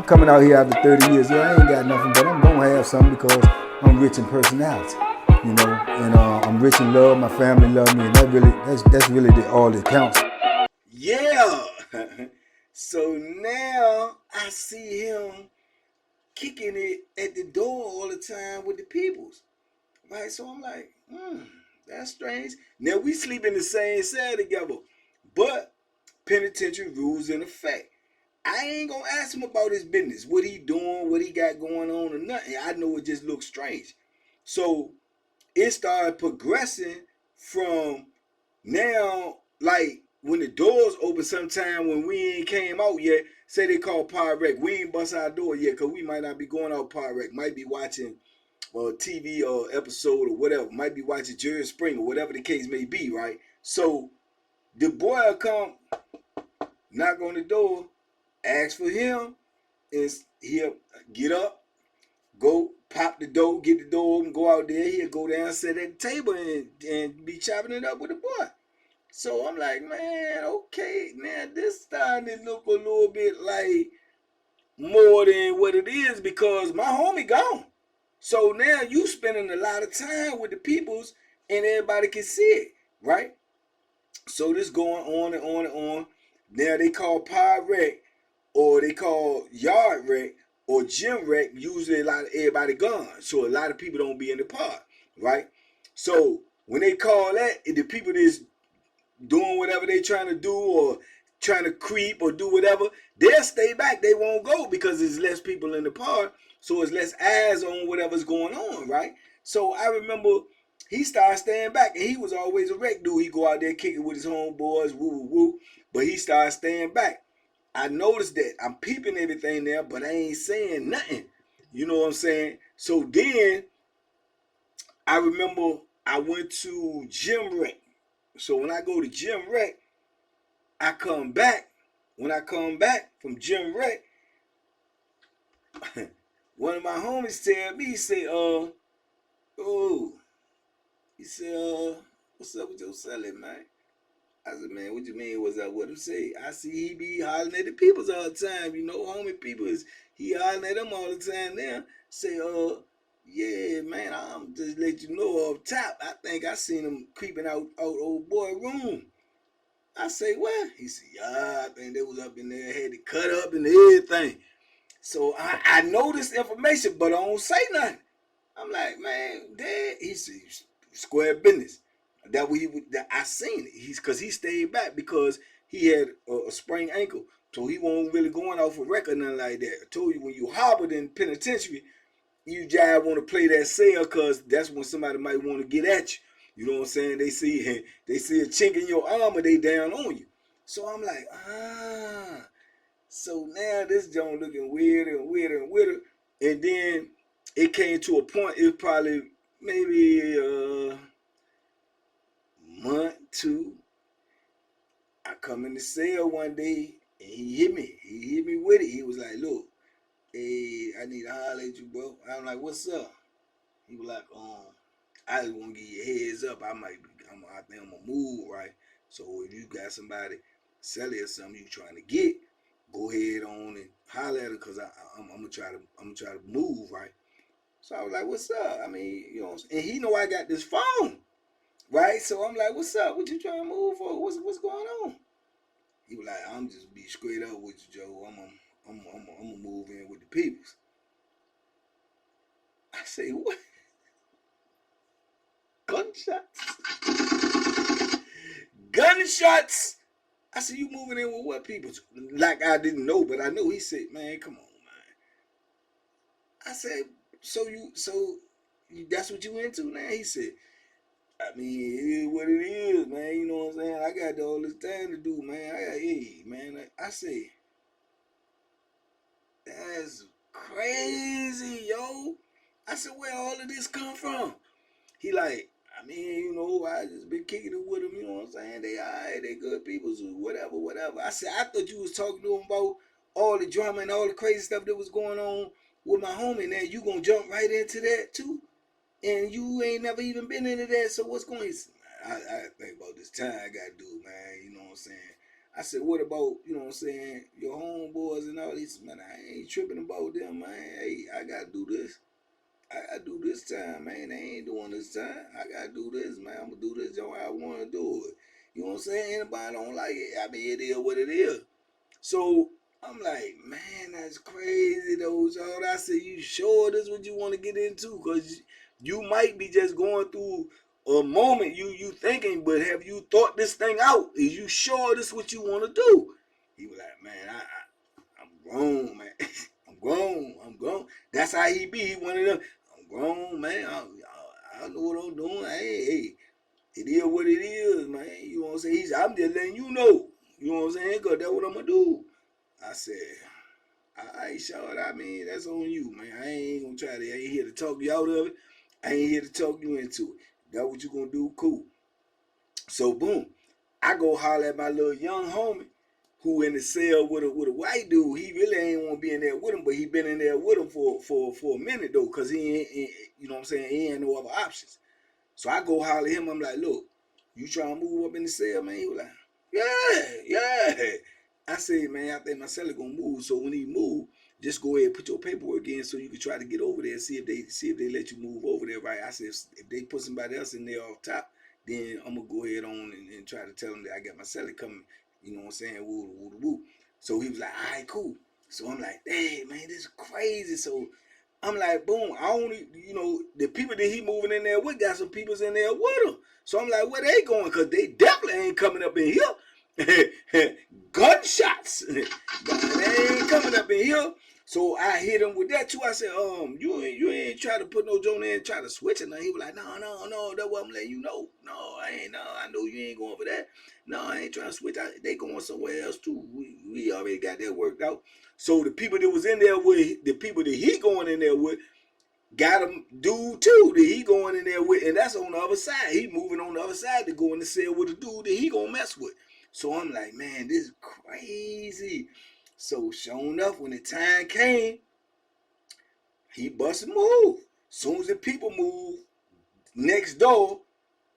coming out here after 30 years. Yeah, I ain't got nothing, but I'm gonna have something because I'm rich in personality, you know, and I'm rich in love. My family love me, and that's really all that counts. Yeah. So now I see him kicking it at the door all the time with the peoples. Right? So I'm like, that's strange. Now we sleep in the same cell together. But penitentiary rules in effect. I ain't gonna ask him about his business, what he doing, what he got going on, or nothing. I know it just looks strange. So it started progressing from now, like when the doors open sometime when we ain't came out yet, say they call Pyrec. We ain't bust our door yet because we might not be going out Pyrec. Might be watching TV or episode or whatever. Might be watching Jerry Springer, whatever the case may be, right? So the boy will come, knock on the door, ask for him, and he'll get up, go pop the door, get the door open, go out there. He'll go down, sit at the table, and be chopping it up with the boy. So I'm like, man, okay, now this starting to look a little bit like more than what it is because my homie gone. So now you spending a lot of time with the peoples and everybody can see it, right? So this going on and on and on. Now they call pod rec or they call yard rec or gym rec. Usually a lot of everybody gone. So a lot of people don't be in the pod, right? So when they call that, the people that's doing whatever they trying to do or trying to creep or do whatever, they'll stay back. They won't go because there's less people in the park, so it's less eyes on whatever's going on, right? So I remember he started staying back, and he was always a wreck dude. He go out there kicking with his homeboys, woo woo woo, but he started staying back. I noticed that I'm peeping everything there, but I ain't saying nothing. You know what I'm saying? So then I remember I went to gym rec. So when I go to gym rec, I come back. When I come back from gym rec, one of my homies tell me, he say, oh, he said, what's up with your Celly, man? I said, man, what you mean, what's up with him? Say, I see he be hollering at the peoples all the time, you know, homie people is, he hollering at them all the time now. Say, yeah, man, I'm just let you know off top, I think I seen him creeping out old boy room. I say, what? He said, yeah, I think they was up in there, had to cut up and everything. So I know this information, but I don't say nothing. I'm like, man, Dad, he said, square business. That I seen it. Because he stayed back because he had a sprained ankle. So he wasn't really going off a record, nothing like that. I told you, when you hobbled in penitentiary, you jive want to play that cell because that's when somebody might want to get at you. You know what I'm saying? They see a chink in your armor, they down on you. So I'm like, so now this joint looking weirder and weirder and weirder. And then it came to a point, it was probably maybe a month, two. I come in the cell one day and he hit me. He hit me with it. He was like, look, hey, I need to holler at you, bro. I'm like, what's up? He was like, I just want to give you a heads up. I think I'm gonna move, right? So if you got somebody Celly or something you trying to get, go ahead on and holler at her because I'm gonna try to move, right? So I was like, what's up? I mean, you know, and he know I got this phone, right? So I'm like, what's up? What you trying to move for? What's going on? He was like, I'm just be straight up with you, Joe. I'm gonna move in with the peoples. I say, what? Gunshots? Gunshots? I said, you moving in with what people? Like I didn't know, but I know. He said, man, come on, man. I said, so that's what you into now? He said, I mean, it is what it is, man. You know what I'm saying? I got all this time to do, man. Hey, man. I say, that's crazy, yo. I said, where all of this come from? He like, I mean, you know, I just been kicking it with them, you know what I'm saying? They alright, they good people, so whatever. I said, I thought you was talking to him about all the drama and all the crazy stuff that was going on with my homie. Now you gonna jump right into that too? And you ain't never even been into that, so what's going on? I think about this time I gotta do, man, you know what I'm saying? I said, what about, you know what I'm saying, your homeboys and all these? Man, I ain't tripping about them, man. Hey, I got to do this. I gotta do this time, man. They ain't doing this time. I gotta do this, man. I'm gonna do this the way I wanna do it. You know what I'm saying? Anybody don't like it, I mean, it is what it is. So I'm like, man, that's crazy though, y'all. I said, you sure this what you want to get into? Cause you might be just going through a moment you thinking, but have you thought this thing out? Is you sure this what you want to do? He was like, man, I'm grown, man. I'm grown. That's how he be. He one of them. I'm grown, man. I know what I'm doing. Hey, it is what it is, man. You know what I'm saying? I'm just letting you know. You know what I'm saying? Because that's what I'm going to do. I said, all right, Shawty, I mean, that's on you, man. I ain't going to try to, I ain't here to talk you out of it. I ain't here to talk you into it. That's what you going to do, cool. So, boom. I go holler at my little young homie who in the cell with a white dude. He really ain't want to be in there with him, but he been in there with him for a minute, though, because he ain't, you know what I'm saying, he ain't no other options. So I go holler at him. I'm like, look, you trying to move up in the cell, man? He was like, yeah. I said, man, I think my celly gonna move. So when he move, just go ahead and put your paperwork in so you can try to get over there and see if they let you move over there, right? I said, if they put somebody else in there off top, then I'm gonna go ahead on and try to tell them that I got my celly coming. You know what I'm saying? Woo, woo, woo. So he was like, all right, cool. So I'm like, hey, man, this is crazy. So I'm like, boom, I only, you know, the people that he moving in there with got some peoples in there with him. So I'm like, where they going? Because they definitely ain't coming up in here. Gunshots. They ain't coming up in here. So I hit him with that too. I said, you ain't try to put no joint in and try to switch it. Now he was like, no, that's what I'm letting you know. No, I ain't, no, I know you ain't going for that. No, I ain't trying to switch. They going somewhere else too. We already got that worked out. So the people that was in there with, the people that he going in there with, got him dude too that he going in there with, and that's on the other side. He moving on the other side to go in the cell with a dude that he gonna mess with. So I'm like, man, this is crazy. So sure enough, when the time came, he busted move. Soon as the people moved next door,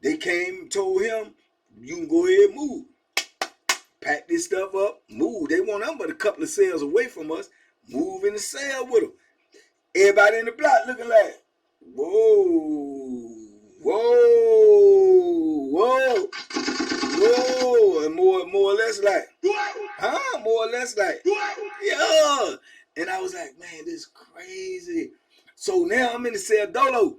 they came and told him, you can go ahead and move. Pack this stuff up, move. They want them but a couple of cells away from us. Move in the cell with them. Everybody in the block looking like, whoa, and more or less like, huh? More or less like, yeah. And I was like, man, this is crazy. So now I'm in the cell dolo,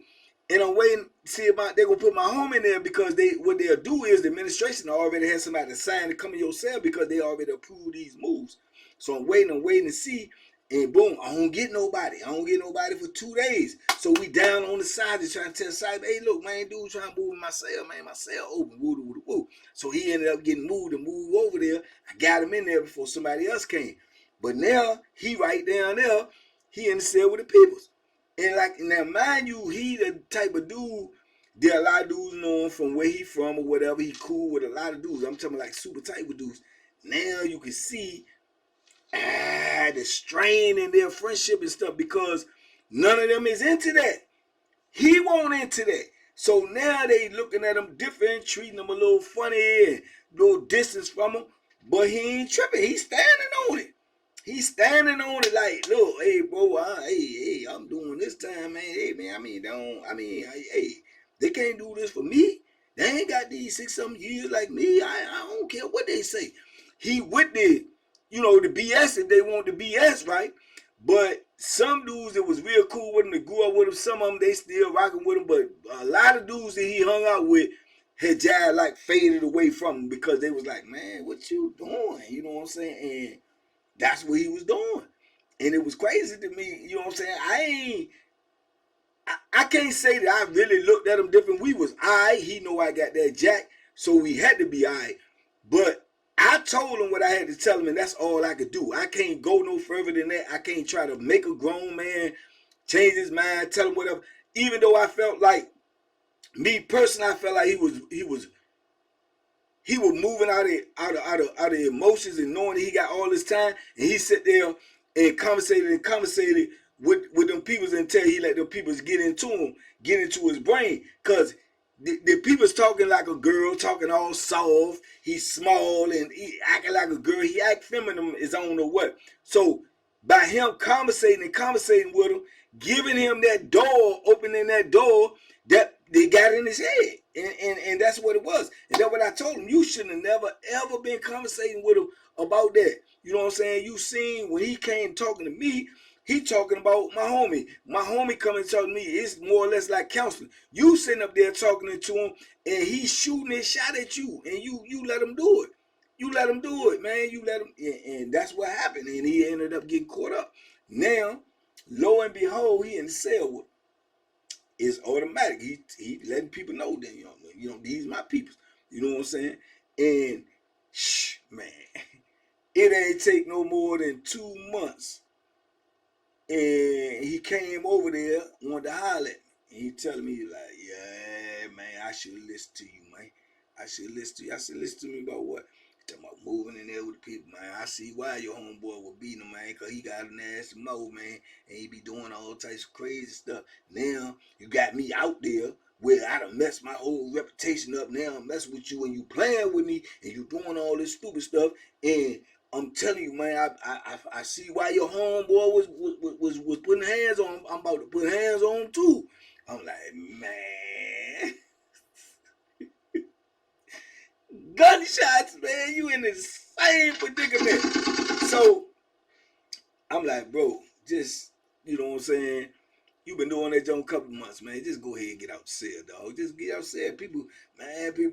and I'm waiting to see about they're gonna put my home in there because what they'll do is the administration already has somebody to sign to come in your cell because they already approved these moves. So I'm waiting to see. And boom, I don't get nobody. For 2 days. So we down on the side just trying to tell the side, hey, look, man, dude trying to move in my cell, man. My cell open. Woo. So he ended up getting moved over there. I got him in there before somebody else came. But now he right down there. He in the cell with the peoples. And like now, mind you, he the type of dude. There are a lot of dudes know him from where he from or whatever. He cool with a lot of dudes. I'm talking like super tight with dudes. Now you can see the strain in their friendship and stuff because none of them is into that. He won't into that. So now they looking at him different, treating him a little funny and a little distance from him. But he ain't tripping. He's standing on it. He's standing on it like, look, hey, bro, hey, I'm doing this time, man. Hey, man, hey, they can't do this for me. They ain't got these 6-something years like me. I don't care what they say. He with the, the BS if they want the BS, right? But some dudes that was real cool with him, that grew up with him, some of them, they still rocking with him. But a lot of dudes that he hung out with had just like faded away from him because they was like, man, what you doing? You know what I'm saying? And that's what he was doing. And it was crazy to me, you know what I'm saying? I can't say that I really looked at him different. We was he know I got that jack, so we had to be But I told him what I had to tell him, and that's all I could do. I can't go no further than that. I can't try to make a grown man change his mind, tell him whatever. Even though I felt like, me personally, I felt like he was moving out of emotions and knowing that he got all this time, and he sat there and conversated with them peoples until he let them peoples get into his brain. Cause the people's talking like a girl, talking all soft. He's small and he acting like a girl. He act feminine is I don't know what. So by him conversating with him, giving him that door, opening that door, that they got in his head. And that's what it was. And that's what I told him. You shouldn't have never ever been conversating with him about that. You know what I'm saying? You seen when he came talking to me, he talking about my homie. My homie coming to talk to me. It's more or less like counseling. You sitting up there talking to him, and he's shooting his shot at you, and you let him do it. You let him do it, man. You let him, and that's what happened. And he ended up getting caught up. Now, lo and behold, he in the cell with him. It's automatic. He letting people know that these my people. You know what I'm saying? And man, it ain't take no more than 2 months. And he came over there, wanted to holler at me. And he telling me, like, yeah, man, I should listen to you, man. I should listen to you. I said, listen to me about what? He talking about moving in there with the people, man. I see why your homeboy was beating him, man, because he got a nasty mouth, man. And he be doing all types of crazy stuff. Now, you got me out there where I done messed my whole reputation up. Now I'm messing with you and you playing with me and you doing all this stupid stuff. And I'm telling you, man, I see why your homeboy was putting hands on him. I'm about to put hands on him too. I'm like, man. Gunshots, man, you in the same predicament. So I'm like, bro, just, you know what I'm saying? You've been doing that job a couple months, man. Just go ahead and get out the cell, dog. Just get out the cell. People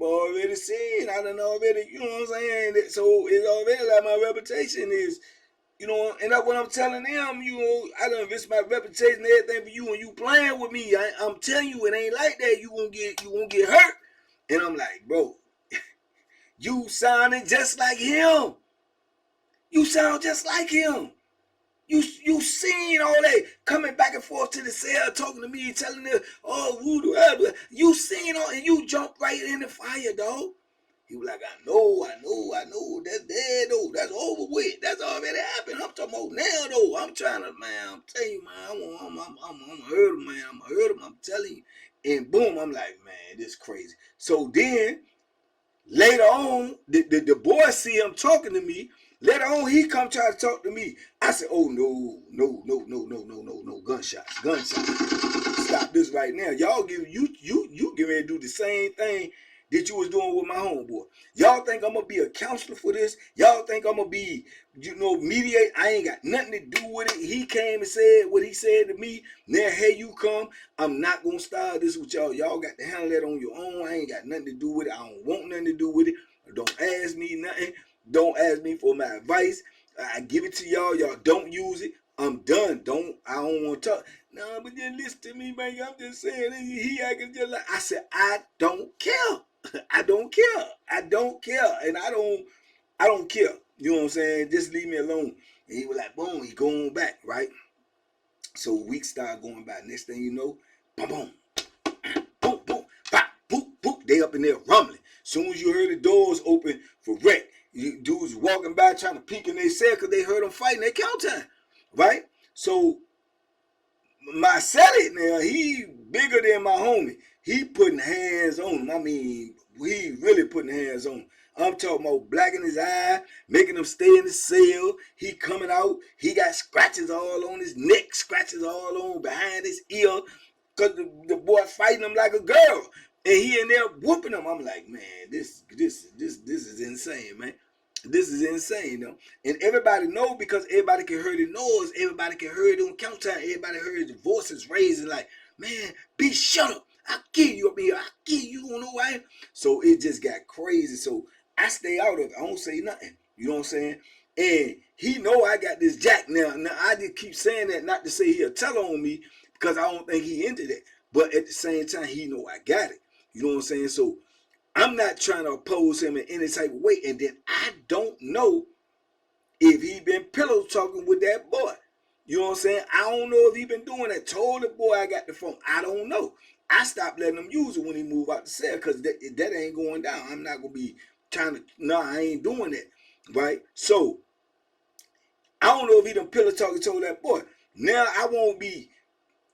already seen. I done already, you know what I'm saying? So it's already like my reputation is, and that's what I'm telling them, I done risked my reputation and everything for you, and you playing with me. I'm telling you, it ain't like that. You won't get hurt. And I'm like, bro, you sounding just like him. You sound just like him. You seen all that coming back and forth to the cell, talking to me, telling them, oh, voodoo, you seen all, and you jumped right in the fire, dog. He was like, I know, that's dead, though, that's over with, that's already happened. I'm talking about now, though. I'm trying to, man, I'm telling you, man, I'm hurt him, man, I'm hurt him, I'm telling you. And boom, I'm like, man, this is crazy. So then, later on, the boy see him talking to me. Later on, he come try to talk to me. I said, oh, no, gunshots. Stop this right now. Y'all get ready to do the same thing that you was doing with my homeboy. Y'all think I'm going to be a counselor for this? Y'all think I'm going to be, mediate? I ain't got nothing to do with it. He came and said what he said to me. Now, here you come. I'm not going to start this with y'all. Y'all got to handle that on your own. I ain't got nothing to do with it. I don't want nothing to do with it. Don't ask me nothing. Don't ask me for my advice. I give it to y'all. Y'all don't use it. I'm done. I don't want to talk. No, but just listen to me, man. I'm just saying, he acting just like, I said, I don't care. I don't care. And I don't care. You know what I'm saying? Just leave me alone. And he was like, boom, he going back, right? So weeks start going by. Next thing you know, boom, boom, boom, boom, pop, boop, boop. They up in there rumbling. Soon as you heard the doors open for wreck, dudes walking by trying to peek in their cell because they heard them fighting at count time, right? So my Celly now, he bigger than my homie. He putting hands on him. I mean, he really putting hands on him. I'm talking about blacking his eye, making him stay in the cell. He coming out. He got scratches all on his neck, scratches all on behind his ear, because the boy fighting him like a girl. And he in there whooping him. I'm like, man, this is insane, man. This is insane, though. And everybody know because everybody can hear the noise. Everybody can hear it on count time. Everybody heard the voices raising like, man, be shut up. I'll kill you up here. I'll kill you. You don't know why I am. So it just got crazy. So I stay out of it. I don't say nothing. You know what I'm saying? And he know I got this jack now. Now, I just keep saying that not to say he'll tell on me because I don't think he into that. But at the same time, he know I got it. You know what I'm saying? So I'm not trying to oppose him in any type of way. And then I don't know if he been pillow talking with that boy. You know what I'm saying? I don't know if he been doing that. Told the boy I got the phone. I don't know. I stopped letting him use it when he moved out the cell because that ain't going down. I'm not going to be trying to, no, I ain't doing that. Right? So, I don't know if he done pillow talking told that boy. Now I won't be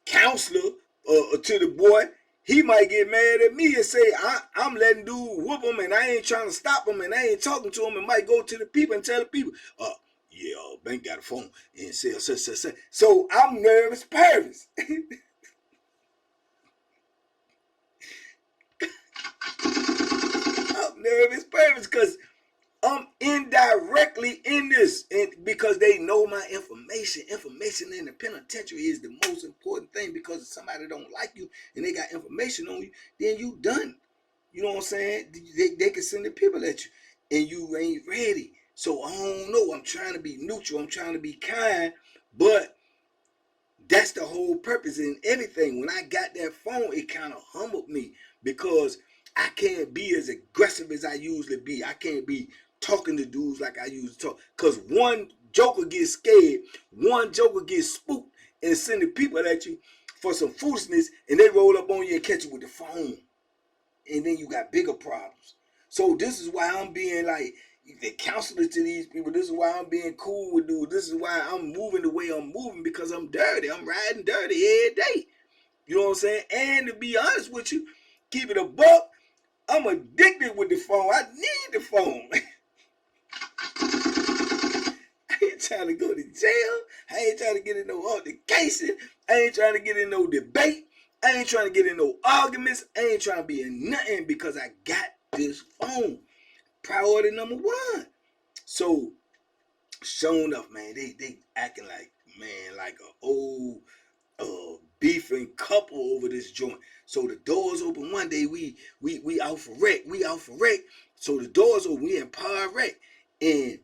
counselor to the boy. he might get mad at me and say, I'm letting dude whoop him and I ain't trying to stop him and I ain't talking to him, and might go to the people and tell the people, yeah, Bank got a phone and say, so I'm nervous Paris. I'm nervous Paris because I'm indirectly in this, and because they know my information. Information in the penitentiary is the most important thing, because if somebody don't like you and they got information on you, then you done. You know what I'm saying? They can send the people at you and you ain't ready. So I don't know. I'm trying to be neutral. I'm trying to be kind, but that's the whole purpose in everything. When I got that phone, it kind of humbled me, because I can't be as aggressive as I usually be. I can't be talking to dudes like I used to talk. Because one joker gets scared, one joker gets spooked and sending people at you for some foolishness, and they roll up on you and catch you with the phone. And then you got bigger problems. So this is why I'm being like the counselor to these people. This is why I'm being cool with dudes. This is why I'm moving the way I'm moving, because I'm dirty. I'm riding dirty every day. You know what I'm saying? And to be honest with you, keep it a buck, I'm addicted with the phone. I need the phone. I ain't trying to go to jail. I ain't trying to get in no altercation. I ain't trying to get in no debate. I ain't trying to get in no arguments. I ain't trying to be in nothing, because I got this phone. Priority number one. So, sure enough, man, they acting like, man, like a old beefing couple over this joint. So the doors open one day, we out for wreck. So the doors open, we in par wreck. And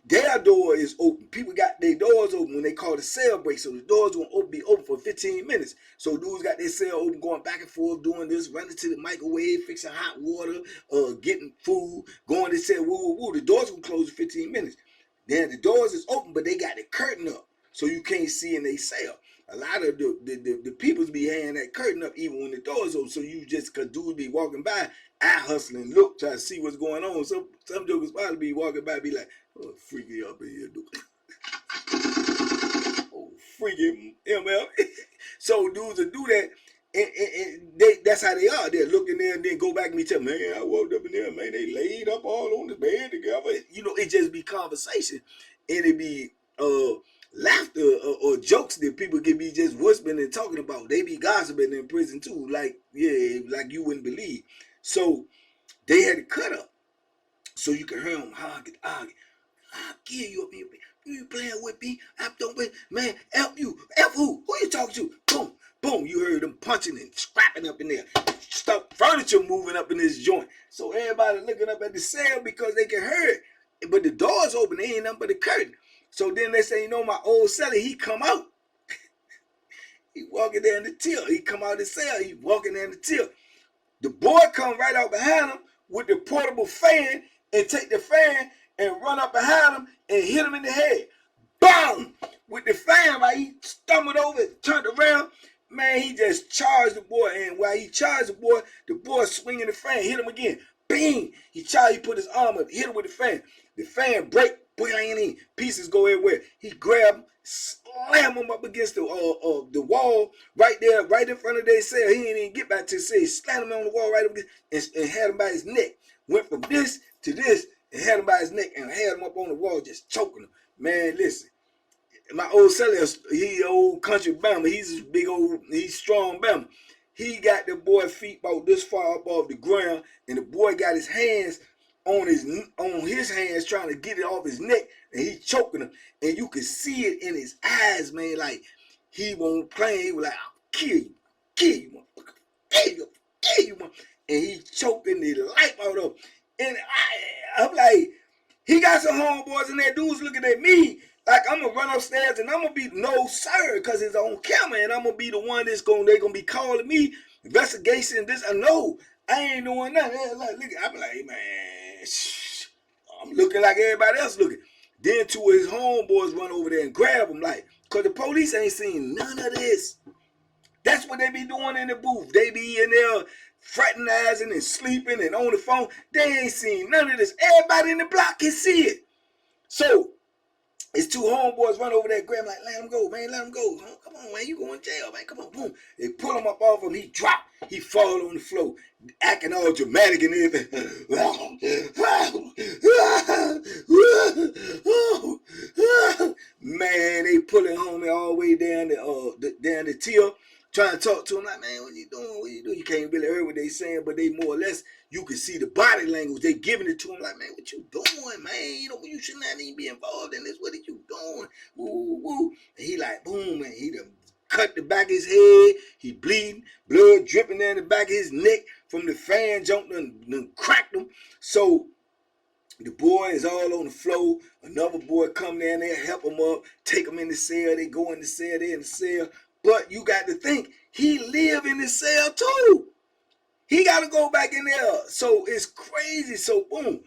their door is open. People got their doors open when they call the cell break. So the doors won't be open for 15 minutes. So dudes got their cell open, going back and forth, doing this, running to the microwave, fixing hot water, getting food, going to say, woo. The doors will close in 15 minutes. Then the doors is open, but they got the curtain up, so you can't see in their cell. A lot of the peoples be having that curtain up even when the doors open, so you just, cause dudes be walking by, eye hustling, look, try to see what's going on. Some jokers probably be walking by, be like, oh, freaky up in here, dude. Oh, freaky ML. So dudes will do that, and that's how they are. They're looking there and then go back and be telling, man, I walked up in there, man, they laid up all on the bed together. You know, it just be conversation, and it be laughter or jokes that people can be just whispering and talking about. They be gossiping in prison too, like, yeah, like you wouldn't believe. So they had to cut up so you can hear them arguing. I'll kill you up here. You playing with me? I don't, man, F you. F who? Who you talking to? Boom, boom. You heard them punching and scrapping up in there. Stuff, furniture moving up in this joint. So everybody looking up at the cell because they can hear it. But the door's open. They ain't nothing but the curtain. So then they say, you know, my old Celly, he come out. He walking down the till. He come out of the cell. He walking down the till. The boy come right out behind him with the portable fan and take the fan and run up behind him and hit him in the head. Boom! With the fan, right? He stumbled over, turned around. Man, he just charged the boy. And while he charged the boy swinging the fan, hit him again. Bing! He charged, he put his arm up, hit him with the fan. The fan break, bang, pieces go everywhere. He grabbed him, slam him up against the wall right there, right in front of their cell. He didn't even get back to the cell. He slammed him on the wall right up against, and had him by his neck. Went from this to this and had him by his neck and had him up on the wall just choking him. Man, listen. My old Celly, he old country Bama. He's big old, he's strong Bama. He got the boy feet about this far above the ground, and the boy got his hands on his hands trying to get it off his neck, and he choking him. And you could see it in his eyes, man. Like he won't play. He was like, "I'll kill you, motherfucker, kill you, motherfucker." And he choking the life out of him. And I'm like, he got some homeboys in there, dudes looking at me like I'm gonna run upstairs and I'm gonna be no sir, because it's on camera, and I'm gonna be the one they gonna be calling me investigation. This I know I ain't doing nothing. I'm like, man, I'm looking like everybody else looking. Then two of his homeboys run over there and grab him, like, cause the police ain't seen none of this. That's what they be doing in the booth. They be in there fraternizing and sleeping and on the phone. They ain't seen none of this. Everybody in the block can see it. So His two homeboys run over there, grab him like, let him go, man, let him go. Huh? Come on, man, you going to jail, man. Come on, boom. They pull him up off him. He drop. He fall on the floor, acting all dramatic and everything. Man, they pulling homie all the way down the tier, trying to talk to him like, man, what you doing? What you doing? You can't really hear what they saying, but they more or less, you can see the body language. They giving it to him like, man, what you doing, man? You know, you should not even be involved in this. What are you doing? Woo, woo. And he like, boom, and he done cut the back of his head. He bleeding, blood dripping down the back of his neck from the fan jump done cracked him. So the boy is all on the floor. Another boy come down there, help him up, take him in the cell. They go in the cell, they in the cell. But you got to think, he live in the cell too. He got to go back in there. So it's crazy. So boom,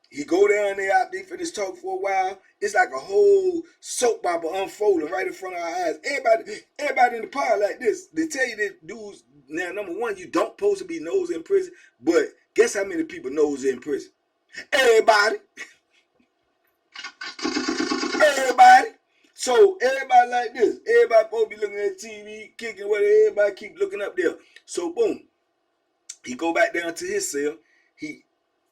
he go down there out there for this talk for a while. It's like a whole soap opera unfolding right in front of our eyes. Everybody in the pod like this. They tell you that dudes, now number one, you don't supposed to be nosy in prison. But guess how many people nosy in prison? Everybody. Everybody. So everybody like this. Everybody supposed to be looking at TV, kicking whatever. Everybody keep looking up there. So boom. He go back down to his cell. He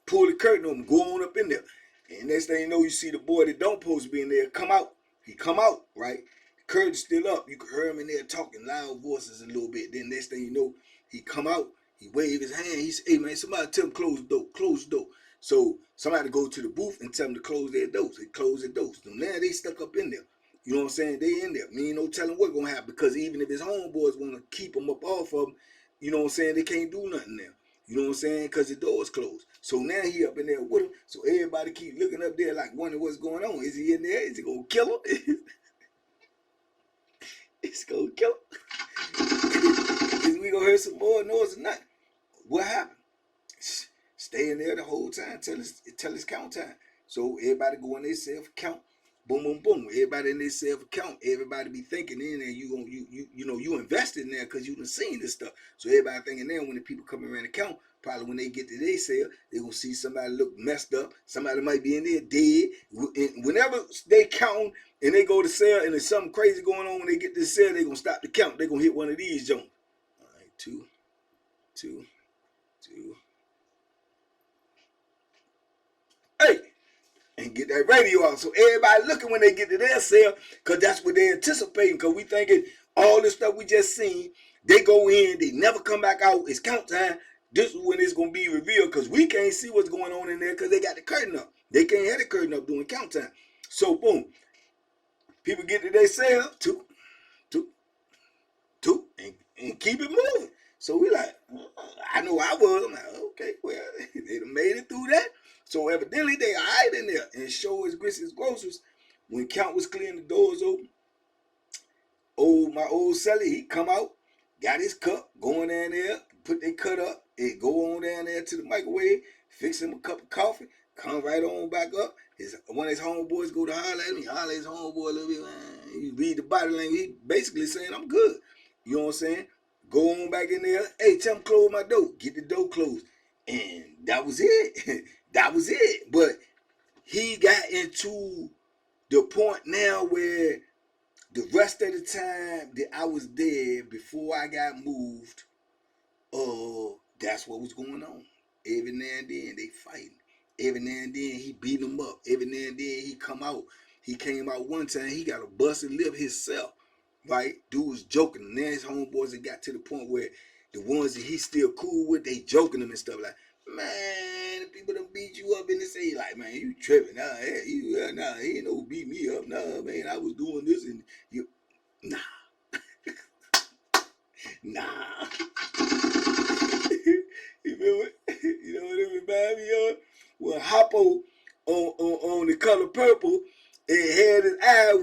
pull the curtain on him, go on up in there. And next thing you know, you see the boy that don't supposed to be in there come out. He come out, right? The curtain's still up. You can hear him in there talking loud voices a little bit. Then next thing you know, he come out. He wave his hand. He say, hey, man, somebody tell him close the door. Close the door. So somebody go to the booth and tell them to close their doors. They close their doors. So now they stuck up in there. You know what I'm saying? They in there. Me ain't no telling what gonna happen, because even if his homeboys want to keep him up off of him, you know what I'm saying, they can't do nothing now. You know what I'm saying? Because the door's closed. So now he up in there with him. So everybody keep looking up there like wondering what's going on. Is he in there? Is he gonna kill him? It's gonna kill him. Is we gonna hear some more noise or not? What happened? Stay in there the whole time till it's count time. So everybody go in their cell for count. Boom, boom, boom. Everybody in their cell for count. Everybody be thinking in there you invested in there because you done seen this stuff. So everybody thinking there when the people come around to count, probably when they get to their cell, they gonna see somebody look messed up. Somebody might be in there dead. And whenever they count and they go to cell and there's something crazy going on, when they get to the cell, they gonna stop the count. They gonna hit one of these joints. All right, 2, 2, 2. Hey, and get that radio out. So everybody looking when they get to their cell, because that's what they're anticipating, because we thinking all this stuff we just seen, they go in, they never come back out, it's count time. This is when it's going to be revealed, because we can't see what's going on in there because they got the curtain up. They can't have the curtain up during count time. So boom, people get to their cell, 2, 2, 2, and keep it moving. So we like, I know I was. I'm like, okay, well, they done made it through that. So evidently they hide in there and show his groceries. When count was clearing the doors open, my old Celly, he come out, got his cup, going down there, put their cut up, and go on down there to the microwave, fix him a cup of coffee, come right on back up. One of his homeboys go to holler at me, holler at his homeboy a little bit, man. He read the body language. He basically saying, I'm good. You know what I'm saying? Go on back in there. Hey, tell him close my door. Get the door closed. And that was it. That was it. But he got into the point now where the rest of the time that I was there before I got moved, that's what was going on. Every now and then they fighting. Every now and then he beat them up. Every now and then he come out. He came out one time, he got a busted lip himself. Right? Dude was joking. And then his homeboys had got to the point where the ones that he's still cool with, they joking him and stuff like, man, the people done beat you up in the city. Like, man, you tripping. Nah, he ain't no beat me up. Nah, man, I was doing this and you, nah. Nah. You remember? You know what it remind me of? When Hoppo on The Color Purple, it had his eye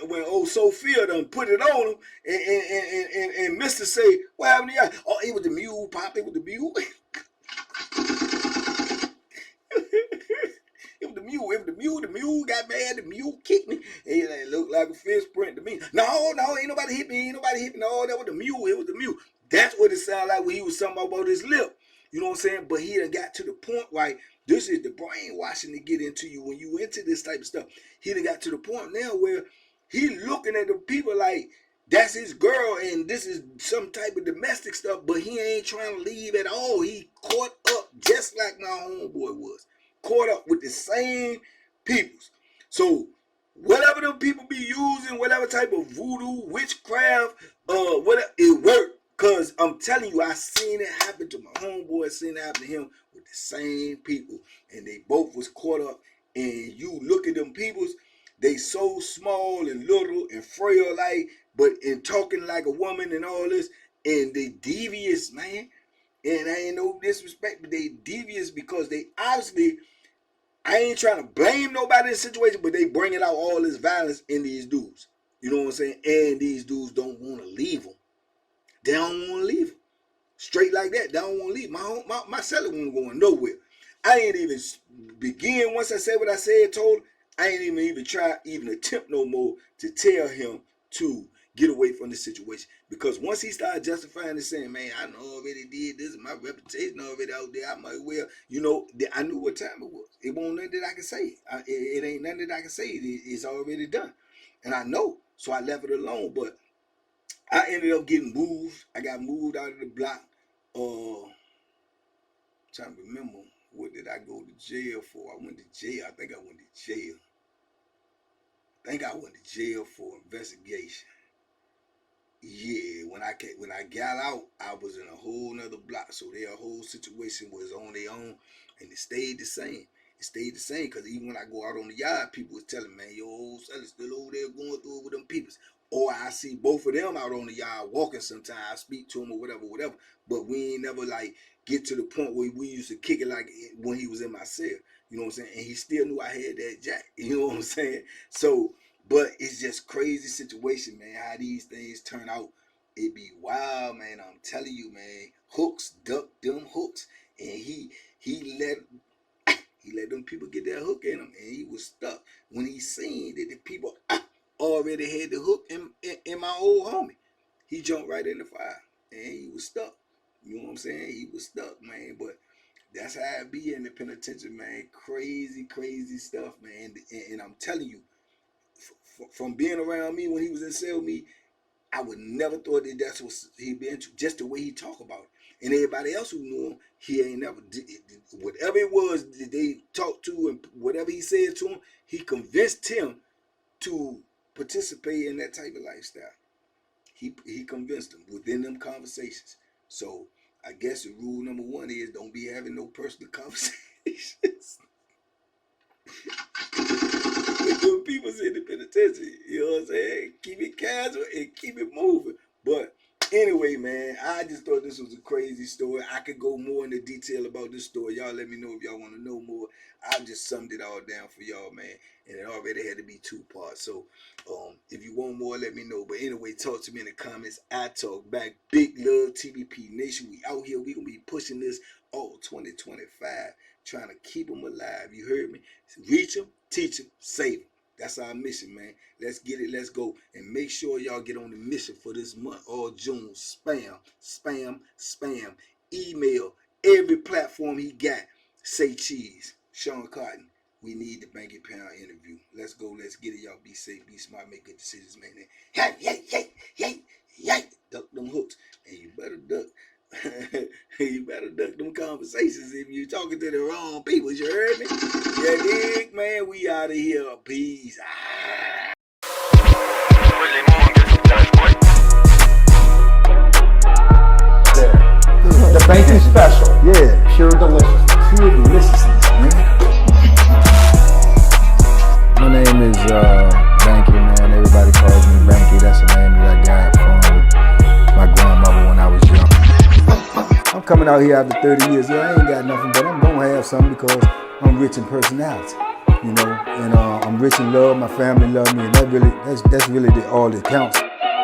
when old Sophia done put it on him, and Mr. say, what happened to you? Oh, it was the mule, Pop. It was the mule. It was the mule. It was the mule. The mule got mad. The mule kicked me. And it looked like a fist print to me. No, ain't nobody hit me. Ain't nobody hit me. No, that was the mule. It was the mule. That's what it sounded like when he was talking about his lip. You know what I'm saying? But he done got to the point, right? This is the brainwashing to get into you when you into this type of stuff. He done got to the point now where he looking at the people like that's his girl and this is some type of domestic stuff, but he ain't trying to leave at all. He caught up just like my homeboy was. Caught up with the same peoples. So whatever them people be using, whatever type of voodoo, witchcraft, whatever, it worked. Cause I'm telling you, I seen it happen to my homeboy, seen it happen to him with the same people. And they both was caught up. And you look at them peoples, they so small and little and frail like, but in talking like a woman and all this, and they devious, man. And I ain't no disrespect, but they devious because they obviously, I ain't trying to blame nobody in the situation, but they bringing out all this violence in these dudes. You know what I'm saying? And these dudes don't want to leave them. They don't want to leave him. Straight like that. They don't want to leave. My Celly wasn't going nowhere. I ain't even begin once I said what I said, told him, I ain't even try, even attempt no more to tell him to get away from the situation. Because once he started justifying and saying, man, I already did this, my reputation already out there, I might well, you know, I knew what time it was. It won't nothing that I can say. It ain't nothing that I can say. It's already done. And I know. So I left it alone. But I ended up getting moved. I got moved out of the block. Trying to remember, what did I go to jail for? I went to jail. I think I went to jail. For investigation. Yeah, when I got out, I was in a whole nother block. So their whole situation was on their own, and it stayed the same. It stayed the same because even when I go out on the yard, people was telling me, man, your old Celly still over there going through it with them peoples. Or I see both of them out on the yard walking sometimes. I speak to them or whatever. But we ain't never like get to the point where we used to kick it like when he was in my cell. You know what I'm saying? And he still knew I had that jack. You know what I'm saying? So, but it's just crazy situation, man, how these things turn out. It be wild, man. I'm telling you, man. Hooks, duck them hooks. And he let them people get that hook in him. And he was stuck when he seen that the people already had the hook in my old homie. He jumped right in the fire. And he was stuck. You know what I'm saying? He was stuck, man. But that's how it be in the penitentiary, man. Crazy, crazy stuff, man. And I'm telling you, from being around me when he was in cell with me, I would never thought that that's what he'd been to, just the way he talk about it. And everybody else who knew him, he ain't never did whatever it was that they talked to and whatever he said to him, he convinced him to participate in that type of lifestyle. He convinced him within them conversations. So I guess the rule number one is don't be having no personal conversations. With people in the penitentiary, you know what I'm saying? Keep it casual and keep it moving. But anyway, man, I just thought this was a crazy story. I could go more into detail about this story. Y'all let me know if y'all want to know more. I just summed it all down for y'all, man. And it already had to be 2 parts. So if you want more, let me know. But anyway, talk to me in the comments. I talk back. Big love, TBP Nation. We out here. We going to be pushing this all 2025. Trying to keep them alive. You heard me? Reach them, teach them, save them. That's our mission, man. Let's get it. Let's go. And make sure y'all get on the mission for this month. All June. Spam, spam, spam. Email. Every platform he got. Say cheese. Sean Cotton. We need the Banky Pound interview. Let's go. Let's get it. Y'all be safe. Be smart. Make good decisions, man. Hey. Duck them hooks. And you better duck. You better duck them conversations if you're talking to the wrong people. You heard me? Yeah, dig, man. We out of here. Peace. The Banky special. Yeah. Pure deliciousness. Pure deliciousness, man. My name is Banky, man. Everybody calls me Banky. That's the name that I got from my grandmother when I was young. I'm coming out here after 30 years. Yeah, I ain't got nothing, but I'm gonna have something because I'm rich in personality, you know, and I'm rich in love. My family love me, and that's really all that counts.